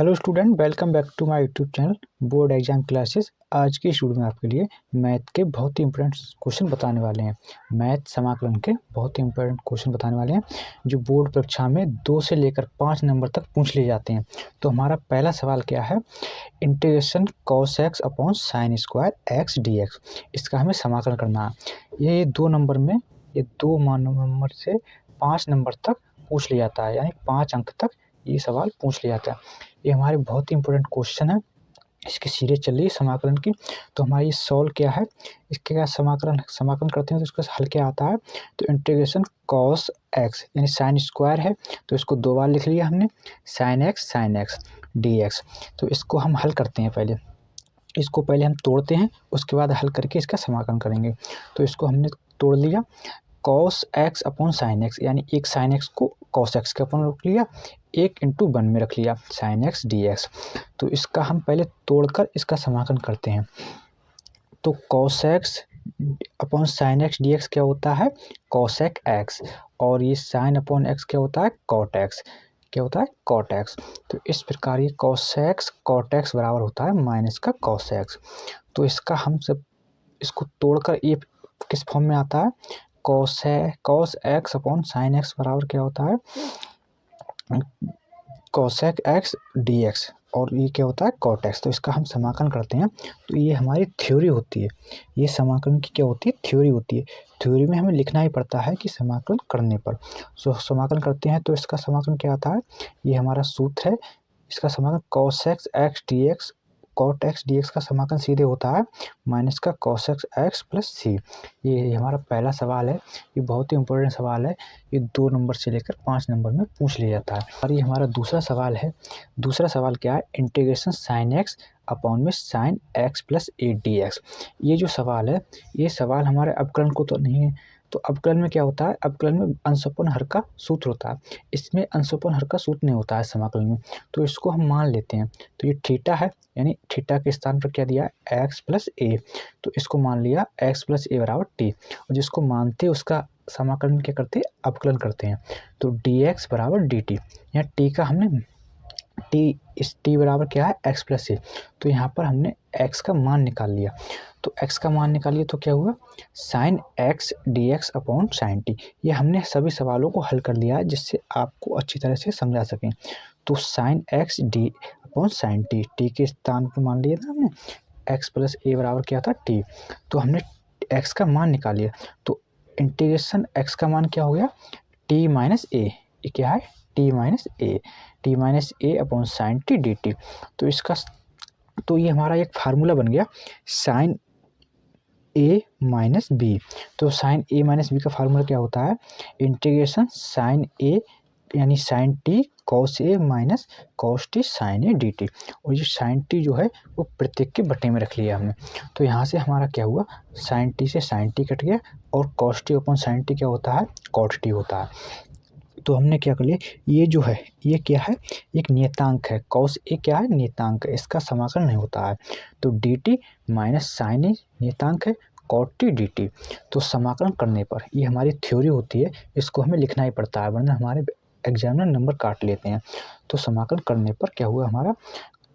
Hello student, welcome back to my YouTube channel board exam classes. आज की इस video में आपके लिए मैथ के बहुत ही इंपॉर्टेंट क्वेश्चन बताने वाले हैं। मैथ समाकलन के बहुत ही इंपॉर्टेंट क्वेश्चन बताने वाले हैं जो बोर्ड परीक्षा में 2 से लेकर 5 नंबर तक पूछ लिए जाते हैं। तो हमारा पहला सवाल क्या है, integration cos x upon sine square x d x. इसका हमें समाकलन करना है। ये 2 नंबर में, ये 2 नंबर से 5 नंबर तक पूछ लिया जाता है, यानी 5 अंक तक ये सवाल पूछ लिया जाता है। ये हमारे बहुत ही इंपॉर्टेंट क्वेश्चन है। इसकी सीरीज चल रही है समाकलन की। तो हमारा ये सॉल्व क्या है, इसके क्या समाकलन करते हैं तो इसका हल क्या आता है। तो इंटीग्रेशन कॉस एक्स यानी साइन स्क्वायर है, तो इसको 2 बार लिख लिया हमने, साइन एक्स डी एक्स। तो इसको हम हल करते हैं। इसको पहले हम तोड़ते हैं, उसके बाद हल करके इसका समाकलन करेंगे। तो इसको हमने तोड़ लिया, cos x upon sine x, यानी एक साइन एक्स को कॉस एक्स के अपन रख लिया, 1/1 में रख लिया साइन एक्स डी एक्स। तो इसका हम पहले तोड़कर इसका समाकलन करते हैं। तो cos x upon sine x d x क्या होता है, कॉसेक एक्स, और ये साइन अपॉन एक्स क्या होता है, कॉट एक्स। क्या होता है, कॉट एक्स। तो इस प्रकार ये कॉस एक्स कॉट एक्स बराबर होता है माइनस का कॉस एक्स। तो इसका हम सब इसको तोड़कर ये किस फॉर्म में आता है, cos x upon sine x बराबर क्या होता है, कॉसेक एक्स डी एक्स, और ये क्या होता है, कॉट एक्स। तो इसका हम समाकलन करते हैं। तो ये हमारी थ्योरी होती है, ये समाकलन की क्या होती है, थ्योरी होती है। थ्योरी में हमें लिखना ही पड़ता है कि समाकलन करने पर। समाकलन करते हैं तो इसका समाकलन क्या आता है, ये हमारा सूत्र है। इसका समाकलन cos x d x, cot x d x का समाकलन सीधे होता है माइनस का कॉस एक्स प्लस सी। ये हमारा पहला सवाल है। ये बहुत ही इंपॉर्टेंट सवाल है। ये 2 नंबर से लेकर 5 नंबर में पूछ लिया जाता है। और ये हमारा दूसरा सवाल है। दूसरा सवाल क्या है, इंटीग्रेशन साइन एक्स अपॉन में sign X plus A D x. ये जो सवाल है, ये सवाल हमारे अवकलन को तो नहीं है। तो अवकलन में क्या होता है, अवकलन में अंश अपॉन हर का सूत्र होता है। इसमें अंश अपॉन हर का सूत्र नहीं होता है समाकलन में। तो इसको हम मान लेते हैं। तो ये थीटा है, यानी थीटा के स्थान पर क्या दिया है, एक्स प्लस ए। तो इसको मान लिया एक्स प्लस ए बराबर टी, और जिसको मानते हैं उसका समाकलन क्या करते हैं, अवकलन करते हैं। तो डी एक्स बराबर डी टी, यहाँ टी का हमने इस टी बराबर क्या है, एक्स प्लस ए। तो यहाँ पर हमने एक्स का मान निकाल लिया। तो एक्स का मान निकालिए तो क्या हुआ, sign x d x upon sine T. ये हमने सभी सवालों को हल कर लिया है जिससे आपको अच्छी तरह से समझा सकें। तो sign x D upon sine T, T के स्थान पर मान लिया था हमने एक्स प्लस ए बराबर क्या था, टी। तो हमने एक्स का मान निकाल लिया। तो इंटीग्रेशन एक्स का मान क्या हो गया, टी माइनस ए। ये क्या है, T minus A upon sine T D T. तो ये हमारा एक फार्मूला बन गया, साइन ए माइनस बी। तो साइन ए माइनस बी का फार्मूला क्या होता है, इंटीग्रेशन साइन ए यानी sine T cos A minus cos T sine A D T. और ये साइन टी जो है वो प्रत्येक के बटे में रख लिया हमने। तो यहाँ से हमारा क्या हुआ, साइन टी से साइन टी कट गया, और cos T upon sine T क्या होता है, कॉट टी होता है। तो हमने क्या कर लिया, ये जो है ये क्या है, एक नियतांक है। कॉस ए क्या है, नियतांक है, इसका समाकलन नहीं होता है। तो डी टी माइनस साइन ए नियतांक है, कॉट टी डी टी। तो समाकलन करने पर ये हमारी थ्योरी होती है, इसको हमें लिखना ही पड़ता है वरना हमारे एग्जामिनर नंबर काट लेते हैं। तो समाकलन करने पर क्या हुआ हमारा,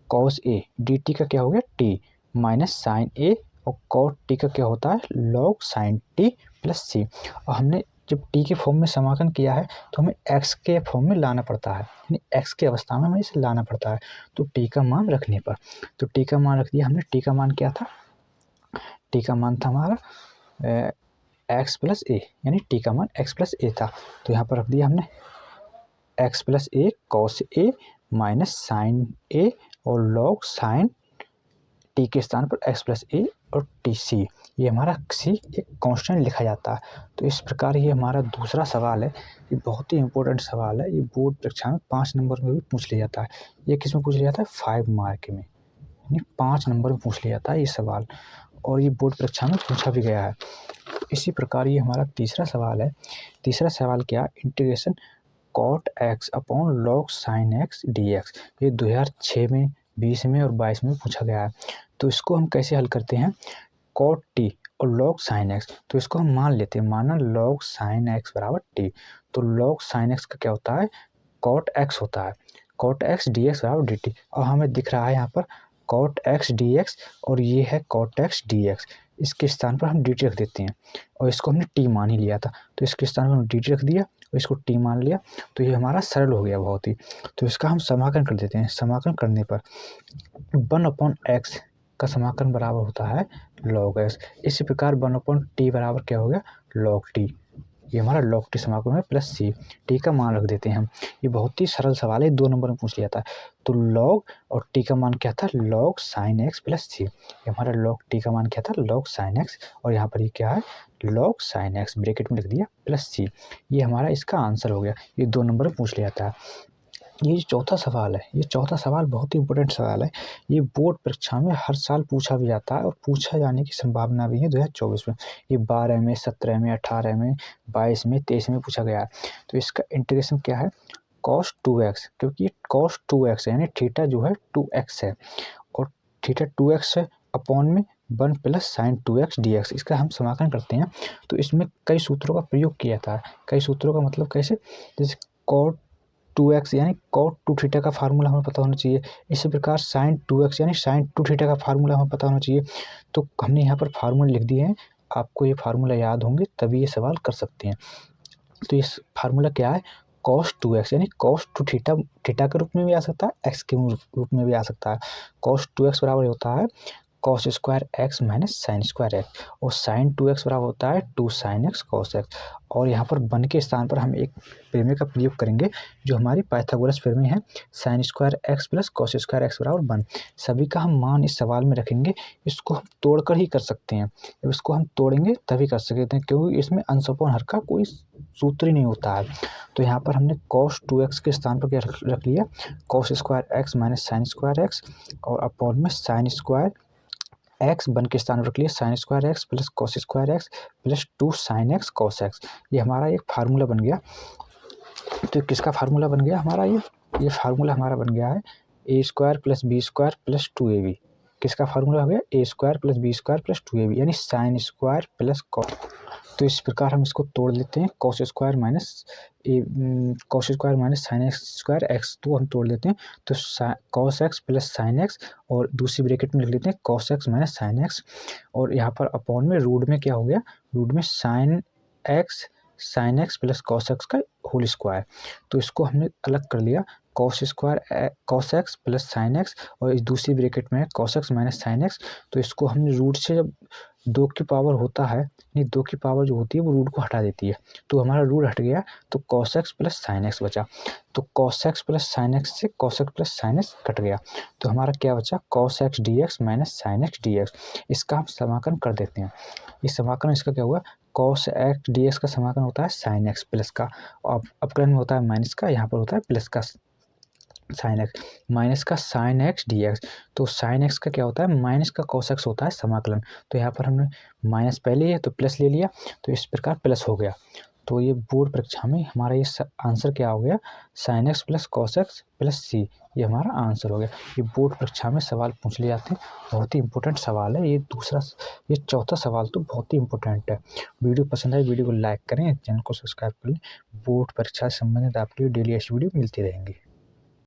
कॉस ए डी टी का क्या हो गया, टी माइनस साइन ए, और कॉट टी का क्या होता है, लॉग साइन टी प्लस सी। और हमने जब टी के फॉर्म में समाकलन किया है तो हमें एक्स के फॉर्म में लाना पड़ता है, यानी एक्स की अवस्था में हमें इसे लाना पड़ता है। तो टी का मान रखने पर, तो टी का मान रख दिया हमने। टी का मान क्या था, टी का मान था हमारा एक्स प्लस ए, यानी टी का मान एक्स प्लस ए था। तो यहाँ पर रख दिया हमने x plus A cos A minus sign ए और लॉग साइन टी के स्थान पर एक्स प्लस ए और टी सी। ये हमारा सी एक कांस्टेंट लिखा जाता है। तो इस प्रकार ये हमारा दूसरा सवाल है। ये बहुत ही इंपॉर्टेंट सवाल है। ये बोर्ड परीक्षा में 5 नंबर में भी पूछ लिया जाता है। ये किस में पूछ लिया जाता है, 5 मार्क में, यानी 5 नंबर में पूछ लिया जाता है ये सवाल, और ये बोर्ड परीक्षा में पूछा भी गया है। इसी प्रकार ये हमारा तीसरा सवाल है। तीसरा सवाल क्या, integration cot x upon log sine x d x. ये 2006 में, 20 में और 22 में पूछा गया है। तो इसको हम कैसे हल करते हैं, कॉट टी और लॉग साइन एक्स। तो इसको हम मान लेते हैं, माना लॉग साइन एक्स बराबर टी। तो लॉग साइन एक्स का क्या होता है, कॉट एक्स होता है। कॉट एक्स डी एक्स बराबर डी टी, और हमें दिख रहा है यहाँ पर कॉट एक्स डी एक्स और ये है कॉट एक्स डी एक्स। इसके स्थान पर हम डी टी रख देते हैं और इसको हमने टी मान ही लिया था, तो इसके स्थान पर हमने डी टी रख दिया और इसको टी मान लिया, तो ये हमारा सरल हो गया बहुत ही। तो इसका हम समाकलन कर देते हैं। समाकलन करने पर 1/x का समाकलन बराबर होता है log x। इसी प्रकार 1/t बराबर क्या हो गया log t, ये हमारा log t समाकलन है प्लस c, t का मान रख देते हैं हम। ये बहुत ही सरल सवाल है, 2 नंबर में पूछ लिया था। तो log और t का मान क्या था log sin x plus c, ये हमारा log t का मान क्या था log sin x, और यहाँ पर ये क्या है log sin x ब्रैकेट में लिख दिया प्लस c, ये हमारा इसका आंसर हो गया। ये 2 नंबर में पूछ लिया था। ये चौथा सवाल है, ये चौथा सवाल बहुत ही इंपॉर्टेंट सवाल है। ये बोर्ड परीक्षा में हर साल पूछा भी जाता है और पूछा जाने की संभावना भी है 2024 में। ये 12 में, 17 में, 18 में, 22 में, 23 में पूछा गया है। तो इसका इंटीग्रेशन क्या है cos 2x, क्योंकि ये cos 2x है, यानी थीटा जो है 2x है और थीटा 2x है अपॉन में 1 प्लस साइन 2x dx। इसका हम समाकलन करते हैं तो इसमें कई सूत्रों का प्रयोग किया था। कई सूत्रों का मतलब कैसे, जैसे cot 2x यानी cot 2 थीटा का फार्मूला हमें पता होना चाहिए। इसी प्रकार sin 2x यानी sin 2 थीटा का फार्मूला हमें पता होना चाहिए। तो हमने यहाँ पर फार्मूला लिख दिए हैं, आपको ये फार्मूला याद होंगे तभी ये सवाल कर सकते हैं। तो इस फार्मूला क्या है cos 2x यानी cos 2 थीटा, थीटा के रूप में भी आ सकता है, x के रूप में भी आ सकता है। cos 2x बराबर होता है cos square x minus sine square x, और sin 2x बराबर होता है 2 sin x cos x। और यहाँ पर 1 के स्थान पर हम एक प्रमेय का प्रयोग करेंगे जो हमारी पाइथागोरस प्रमेय है, sin square x plus cos square x बराबर 1। सभी का हम मान इस सवाल में रखेंगे, इसको हम तोड़कर ही कर सकते हैं। जब इसको हम तोड़ेंगे तभी कर सकते हैं, क्योंकि इसमें अंश अपॉन हर का कोई सूत्र ही नहीं होता है। तो यहाँ पर हमने cos 2x के स्थान पर क्या रख लिया cos square x minus sine square x, और अपॉन में साइन स्क्वायर x 1 के स्थान पर रख लिया sine square x plus cos square x plus 2 sine x cos x। ये हमारा एक फार्मूला बन गया। तो किसका फार्मूला बन गया हमारा, ये फार्मूला हमारा बन गया है A square plus B square plus 2ab। किसका फार्मूला हो गया A square plus B square plus 2ab, यानी साइन स्क्वायर प्लस कॉस। तो इस प्रकार हम इसको तोड़ लेते हैं, cos square minus sine x square x, तो हम तोड़ लेते हैं तो cos x plus sine x, और दूसरी ब्रैकेट में लिख लेते हैं cos x minus sine x, और यहाँ पर अपॉन में रूट में क्या हो गया, रूट में sign X plus cos x का होल स्क्वायर। तो इसको हमने अलग कर लिया cos x plus sine x, और इस दूसरी ब्रैकेट में है cos x minus sine x. तो इसको हमने रूट से जब 2 की पावर होता है, नहीं 2 की पावर जो होती है वो रूट को हटा देती है, तो हमारा रूट हट गया तो cos x plus sine x बचा। तो cos x plus sine x से cos x plus sine x cut गया, तो हमारा क्या बचा cos x dx minus sine x dx। इसका हम समाकलन कर देते हैं। इस समाकलन इसका क्या हुआ cos x dx का समाकलन होता है साइन एक्स प्लस का, अपकलन में होता है माइनस का, यहाँ पर होता है प्लस का साइन एक्स, माइनस का साइन एक्स डी एक्स। तो साइन एक्स का क्या होता है माइनस का cos x होता है समाकलन। तो यहाँ पर हमने माइनस पहले है तो प्लस ले लिया, तो इस प्रकार प्लस हो गया। तो ये बोर्ड परीक्षा में हमारा ये आंसर क्या हो गया sine X plus cos x plus C, ये हमारा आंसर हो गया। ये बोर्ड परीक्षा में सवाल पूछ लिए जाते हैं, बहुत ही इंपॉर्टेंट सवाल है। ये चौथा सवाल तो बहुत ही इंपॉर्टेंट है। वीडियो पसंद आए वीडियो को लाइक करें, चैनल को सब्सक्राइब कर लें। बोर्ड परीक्षा से संबंधित आपके लिए डेली ऐसी वीडियो मिलती रहेंगी।